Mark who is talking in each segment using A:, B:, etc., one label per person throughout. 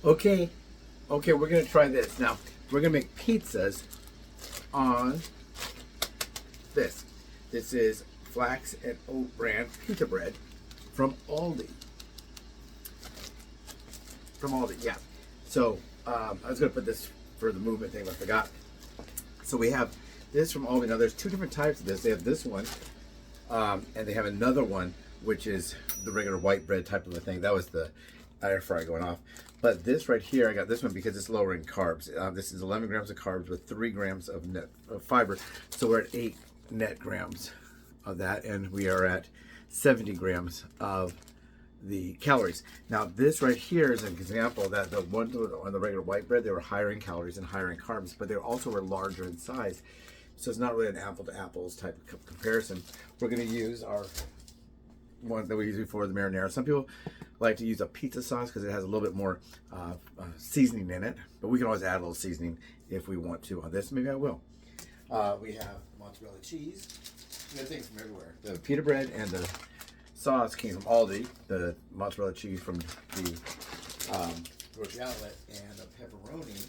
A: Okay, we're gonna try this. Now, we're gonna make pizzas on this. This is flax and oat bran pita bread from ALDI. Yeah. So, I was gonna put this for the movement thing, but I forgot. So we have this from ALDI. Now, there's two different types of this. They have this one, and they have another one, which is the regular white bread type of a thing. That was the air fryer going off. But this right here, I got this one because it's lower in carbs. This is 11 grams of carbs with 3 grams of net fiber. So we're at 8 net grams of that, and we are at 70 grams of the calories. Now this right here is an example that the one on the regular white bread, they were higher in calories and higher in carbs, but they also were larger in size. So it's not really an apple to apples type of comparison. We're going to use our one that we use before, the marinara. Some people like to use a pizza sauce because it has a little bit more seasoning in it, but we can always add a little seasoning if we want to on this. Maybe I will. We have mozzarella cheese. We have things from everywhere. The pita bread and the sauce came from ALDI. The mozzarella cheese from the grocery outlet, and the pepperoni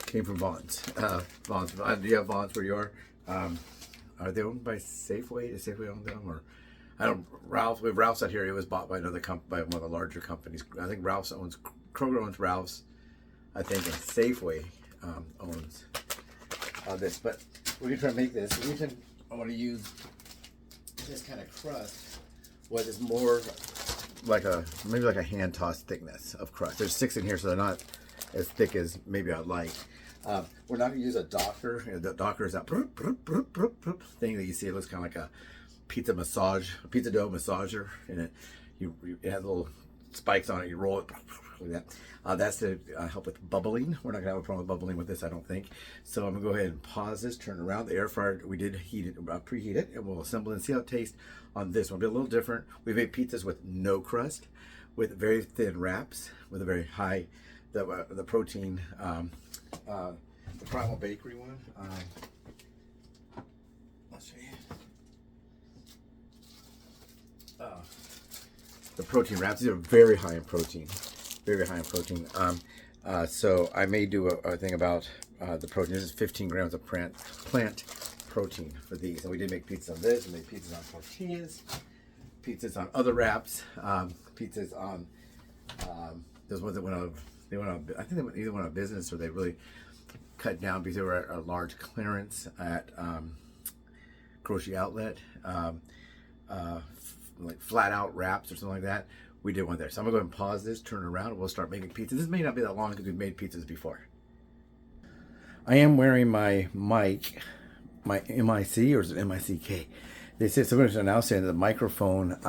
A: came from Vance. Do you have Vance where you are? Are they owned by Safeway? Does Safeway own them? Or I don't. Ralph. We have Ralph's out here. It was bought by another by one of the larger companies. I think Ralph's owns Kroger owns Ralph's. I think, and Safeway owns this. But we're gonna try to make this. The reason I want to use this kind of crust was it's more like maybe like a hand tossed thickness of crust. There's 6 in here, so they're not as thick as maybe I'd like. We're not going to use a docker. The docker is that thing that you see. It looks kind of like a pizza dough massager, and it has little spikes on it. You roll it like that. That's to help with bubbling. We're not going to have a problem with bubbling with this, I don't think. So I'm going to go ahead and pause this, turn it around. The air fryer, we did heat it, preheat it, and we'll assemble it and see how it tastes on this one. It'll be a little different. We've made pizzas with no crust, with very thin wraps, with a very high, the protein, the Primal Bakery one. Let's see. The protein wraps. These are very high in protein. Very high in protein. So I may do a thing about the protein. This is 15 grams of plant protein for these. And we did make pizzas on this. We made pizzas on tortillas, pizzas on other wraps, pizzas on those ones that went out of. They went out. I think they either went out of business or they really cut down because they were at a large clearance at grocery outlet, like flat out wraps or something like that. We did one there. So I'm gonna go ahead and pause this, turn around, and we'll start making pizzas. This may not be that long because we've made pizzas before. I am wearing my mic, my MIC, or is it MICK? They said, so we're now saying that the microphone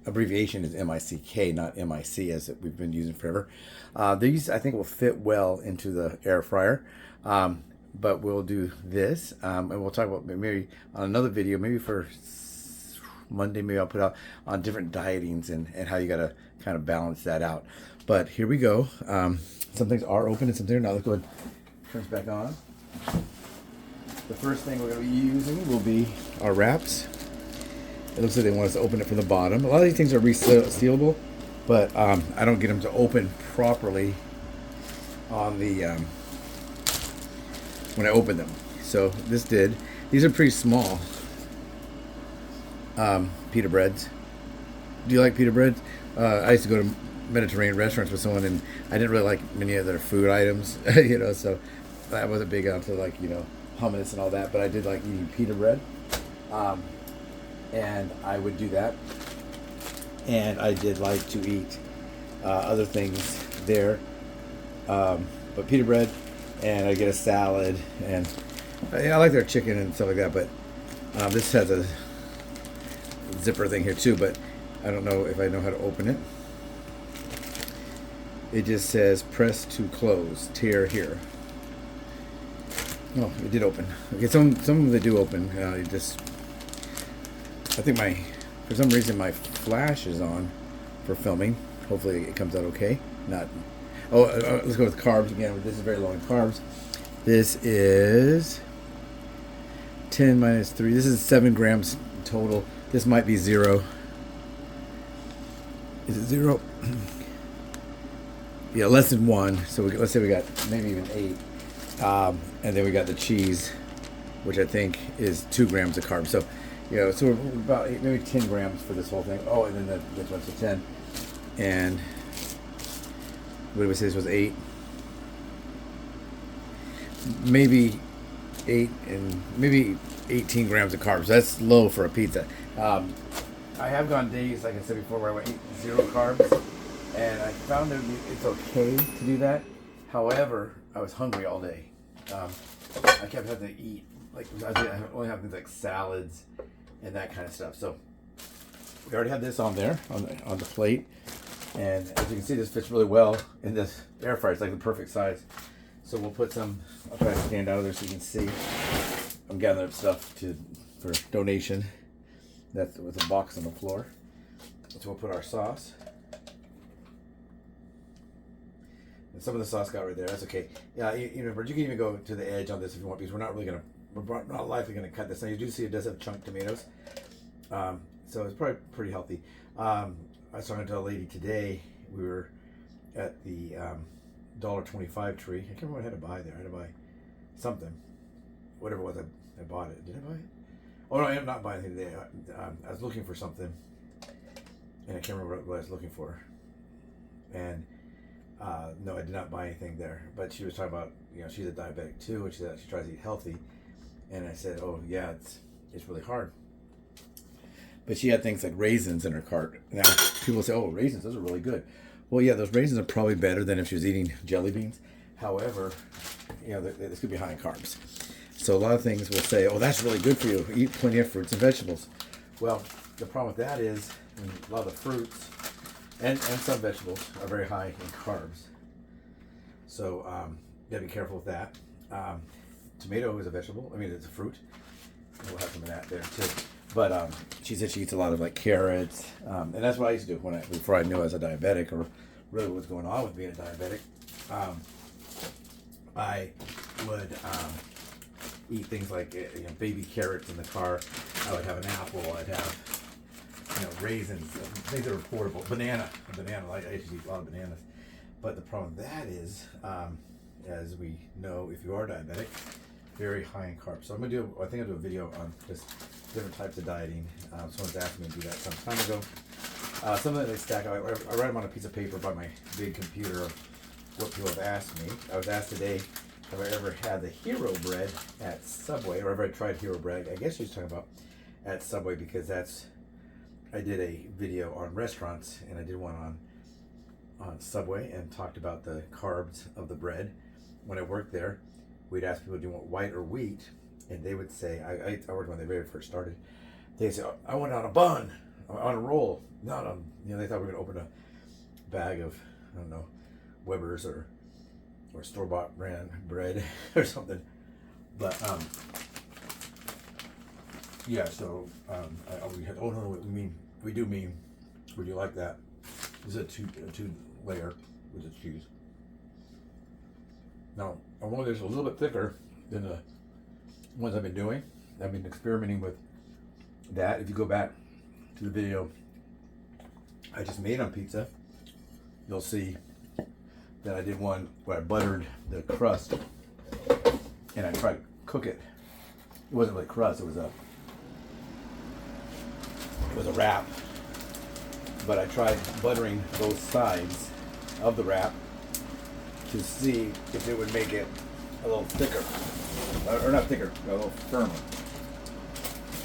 A: abbreviation is MICK, not MIC, as we've been using forever. These, I think, will fit well into the air fryer. But we'll do this, and we'll talk about maybe on another video, maybe for Monday, maybe I'll put out on different dietings and how you got to kind of balance that out. But here we go. Some things are open and some things are not. Let's go ahead and turn this back on. The first thing we're going to be using will be our wraps. It looks like they want us to open it from the bottom. A lot of these things are resealable, but I don't get them to open properly on the when I open them. So this did. These are pretty small pita breads. Do you like pita breads? I used to go to Mediterranean restaurants with someone, and I didn't really like many of their food items, so I wasn't big onto hummus and all that, but I did like eating pita bread. And I would do that. And I did like to eat other things there. But pita bread, and I get a salad, and I like their chicken and stuff like that, but this has a zipper thing here too, but I don't know if I know how to open it. It just says press to close, tear here. Oh, it did open. Okay, some of them they do open. I think for some reason my flash is on for filming. Hopefully it comes out okay. Not. Let's go with carbs again. This is very low in carbs. This is 10 minus 3. This is 7 grams total. This might be 0. Is it 0? yeah, less than 1. So let's say we got maybe even 8. And then we got the cheese, which I think is 2 grams of carbs. So, so we're about maybe 10 grams for this whole thing. Oh, and then this one's a 10. And what did we say this was 8? Maybe 8 and maybe 18 grams of carbs. That's low for a pizza. I have gone days, like I said before, where I eat 0 carbs, and I found that it's okay to do that. However, I was hungry all day. I kept having to eat, like I only have things like salads and that kind of stuff. So we already have this on there on the plate, and as you can see, this fits really well in this air fryer. It's like the perfect size. So we'll put some. I'll try to stand out of there so you can see. I'm gathering up stuff for donation. That's with a box on the floor. So we'll put our sauce. And some of the sauce got right there. That's okay. Yeah, you can even go to the edge on this if you want, because we're not likely gonna cut this. Now you do see it does have chunk tomatoes, so it's probably pretty healthy. I was talking to a lady today. We were at the $1.25 tree. I can't remember what I had to buy there. I had to buy something, whatever it was. I bought it. Did I buy it? Oh no, I am not buying anything today. I was looking for something, and I can't remember what I was looking for. And no, I did not buy anything there. But she was talking about, she's a diabetic too, and she said she tries to eat healthy. And I said, oh yeah, it's really hard. But she had things like raisins in her cart. Now people say, oh, raisins, those are really good. Well, yeah, those raisins are probably better than if she was eating jelly beans. However, this could be high in carbs. So a lot of things will say, oh, that's really good for you. Eat plenty of fruits and vegetables. Well, the problem with that is a lot of the fruits and some vegetables are very high in carbs. So you gotta be careful with that. Tomato is a vegetable. I mean, it's a fruit. We'll have some of that there too. But she said she eats a lot of like carrots, and that's what I used to do before I knew I was a diabetic, or really what's going on with being a diabetic. I would eat things like baby carrots in the car. I would have an apple. I'd have raisins, things that are portable. Banana. I used to eat a lot of bananas. But the problem with that is, as we know, if you are diabetic, very high in carbs. So I think I'll do a video on just different types of dieting. Someone's asked me to do that some time ago. Some of that they stack. I write them on a piece of paper by my big computer of what people have asked me. I was asked today, have I ever had the Hero Bread at Subway, or ever tried Hero Bread? I guess she was talking about at Subway, because I did a video on restaurants, and I did one on Subway and talked about the carbs of the bread. When I worked there, we'd ask people, do you want white or wheat? And they would say, I worked when they very first started. They'd say, I want it on a bun, on a roll, not on, they thought we were going to open a bag of, I don't know, Weber's or store-bought brand bread or something. But, yeah, so, we do mean, would you like that? This is a two layer with the cheese. Now, I want this a little bit thicker than the ones I've been doing. I've been experimenting with that. If you go back to the video I just made on pizza, you'll see that I did one where I buttered the crust and I tried to cook it. It wasn't really crust, it was a wrap. But I tried buttering both sides of the wrap to see if it would make it a little thicker, or not thicker, a little firmer.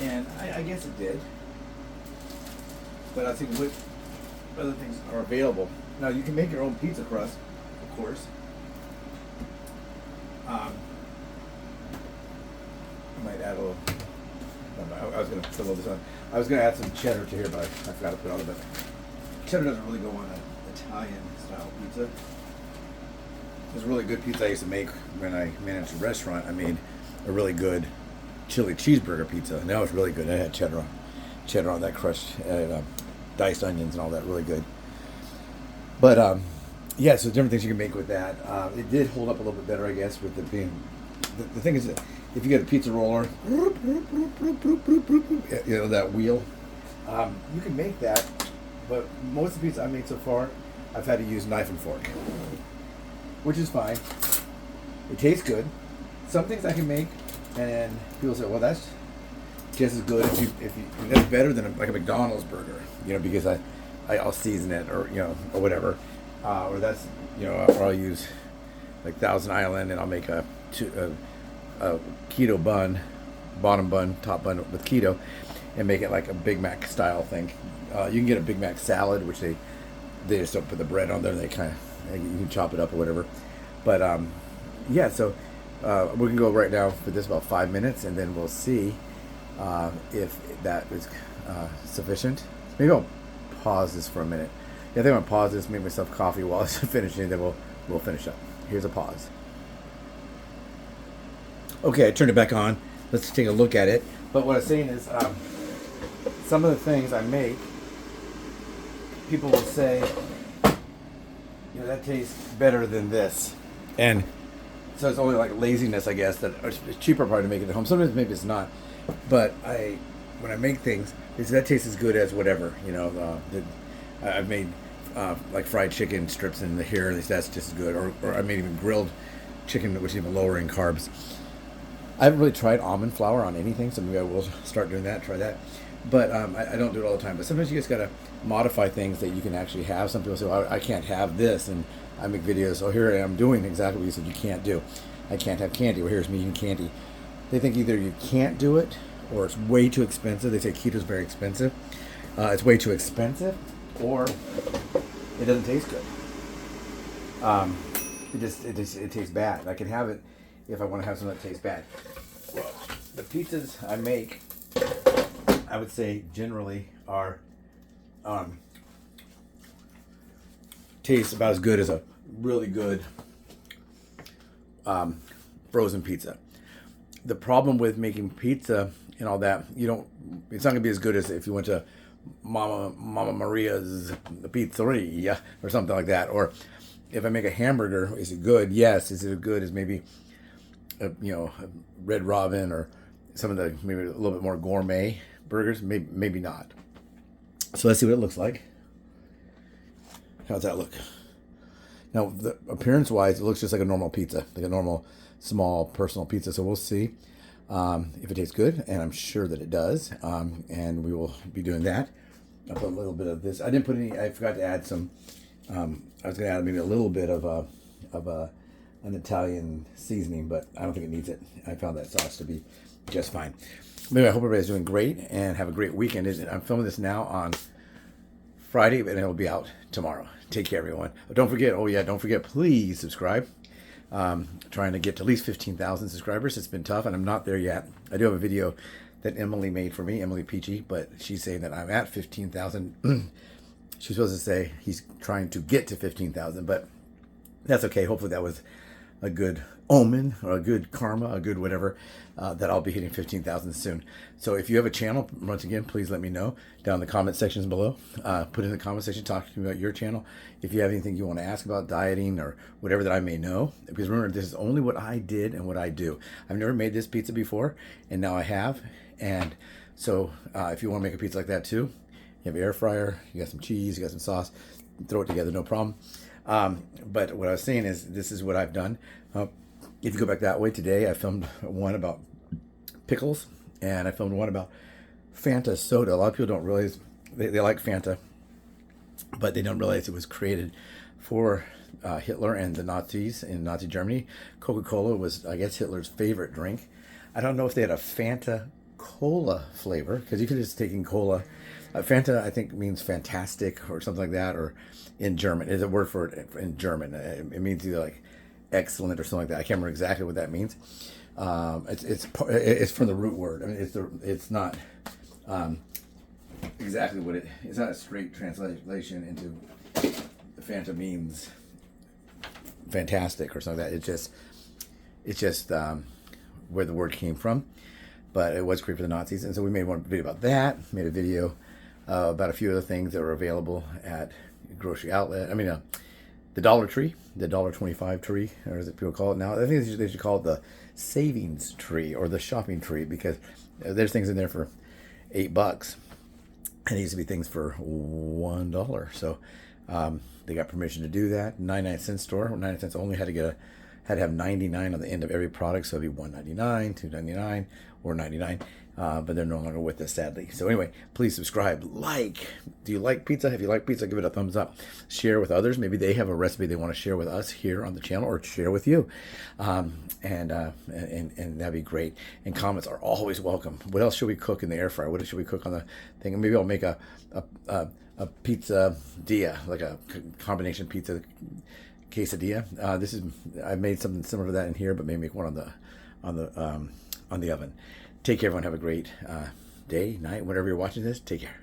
A: And I guess it did. But I think what other things are available. Now you can make your own pizza crust, of course. I might add a little. I was going to fill all this on. I was going to add some cheddar to here, but I forgot to put all of it. Cheddar doesn't really go on an Italian style pizza. There's a really good pizza I used to make when I managed a restaurant. I made a really good chili cheeseburger pizza, and that was really good. I had cheddar on that crushed, diced onions and all that, really good. But yeah, so different things you can make with that. It did hold up a little bit better, I guess, with it being. The thing is that if you get a pizza roller, that wheel, you can make that. But most of the pizza I made so far, I've had to use knife and fork, which is fine. It tastes good. Some things I can make, and people say, well, that's just as good if you that's better than like a McDonald's burger, you know, because I'll season it or, you know, or whatever, or that's, you know, or I'll use like Thousand Island and I'll make a keto bun, bottom bun, top bun with keto, and make it like a Big Mac style thing. You can get a Big Mac salad, which they just don't put the bread on there. They kind of, you can chop it up or whatever. But yeah, so we can go right now for this about 5 minutes, and then we'll see if that is sufficient. Maybe I'll pause this for a minute. Yeah, I think I'm gonna pause this, make myself coffee while it's finishing, then we'll finish up. Here's a pause. Okay, I turned it back on. Let's take a look at it. But what I was saying is, some of the things I make, people will say, you know, that tastes better than this. And so it's only like laziness, I guess, that it's cheaper probably to make it at home. Sometimes maybe it's not. But when I make things, that tastes as good as whatever, you know. I've made like fried chicken strips in here, at least that's just as good. Or I made even grilled chicken, which is even lower in carbs. I haven't really tried almond flour on anything, so maybe I will start doing that, try that. But I don't do it all the time. But sometimes you just got to modify things that you can actually have. Some people say, well, I can't have this. And I make videos, oh, here I am doing exactly what you said you can't do. I can't have candy. Well, here's me eating candy. They think either you can't do it or it's way too expensive. They say keto's very expensive. It's way too expensive, or it doesn't taste good. It tastes bad. I can have it if I want to have something that tastes bad. Well, the pizzas I make, I would say generally are taste about as good as a really good frozen pizza. The problem with making pizza and all that, it's not gonna be as good as if you went to Mama Maria's Pizzeria or something like that. Or if I make a hamburger, is it good? Yes. Is it as good as maybe a Red Robin or some of the maybe a little bit more gourmet burgers? Maybe not. So let's see what it looks like. How's that look? Now, the appearance-wise, it looks just like a normal pizza, like a normal small personal pizza. So we'll see if it tastes good, and I'm sure that it does. And we will be doing that. I'll put a little bit of this. I didn't put any. I forgot to add some. I was going to add maybe a little bit of an Italian seasoning, but I don't think it needs it. I found that sauce to be just fine. Maybe I hope everybody's doing great and have a great weekend. I'm filming this now on Friday, and it'll be out tomorrow. Take care, everyone. Don't forget, please subscribe. Trying to get to at least 15,000 subscribers. It's been tough, and I'm not there yet. I do have a video that Emily made for me, Emily Peachy, but she's saying that I'm at 15,000. She's supposed to say he's trying to get to 15,000, but that's okay. Hopefully that was a good omen or a good karma, a good whatever, that I'll be hitting 15,000 soon. So if you have a channel, once again, please let me know down in the comment sections below. Put in the comment section, talk to me about your channel. If you have anything you want to ask about dieting or whatever that I may know, because remember, this is only what I did and what I do. I've never made this pizza before, and now I have. And so if you want to make a pizza like that too, you have an air fryer, you got some cheese, you got some sauce, throw it together, no problem. But what I was saying is, this is what I've done. If you go back that way, today I filmed one about pickles, and I filmed one about Fanta soda. A lot of people don't realize, they like Fanta, but they don't realize it was created for Hitler and the Nazis in Nazi Germany. Coca-Cola was, I guess, Hitler's favorite drink. I don't know if they had a Fanta cola flavor, because you could have just taken cola. Fanta, I think, means fantastic or something like that, or in German. There's a word for it in German. It means either like excellent or something like that. I can't remember exactly what that means. It's from the root word. I mean, it's not exactly what it's not a straight translation into Fanta means fantastic or something like that. It's just where the word came from, but it was created for the Nazis. And so we made one video about that, made a video about a few other things that were available at grocery outlet. I mean, the Dollar Tree, the $1.25 tree, or as people call it now. I think they should call it the savings tree or the shopping tree, because there's things in there for $8. And it used to be things for $1. So They got permission to do that. 99-cent store, 99 cents only. Had to have 99 on the end of every product, so it'd be $1.99, $2.99, or $99. But they're no longer with us, sadly. So anyway, please subscribe, like. Do you like pizza? If you like pizza, give it a thumbs up. Share with others. Maybe they have a recipe they want to share with us here on the channel, or share with you, and that'd be great. And comments are always welcome. What else should we cook in the air fryer? What should we cook on the thing? And maybe I'll make a pizza dia, like a combination pizza quesadilla. I've made something similar to that in here, but maybe make one on the oven. Take care, everyone. Have a great day, night, whatever you're watching this. Take care.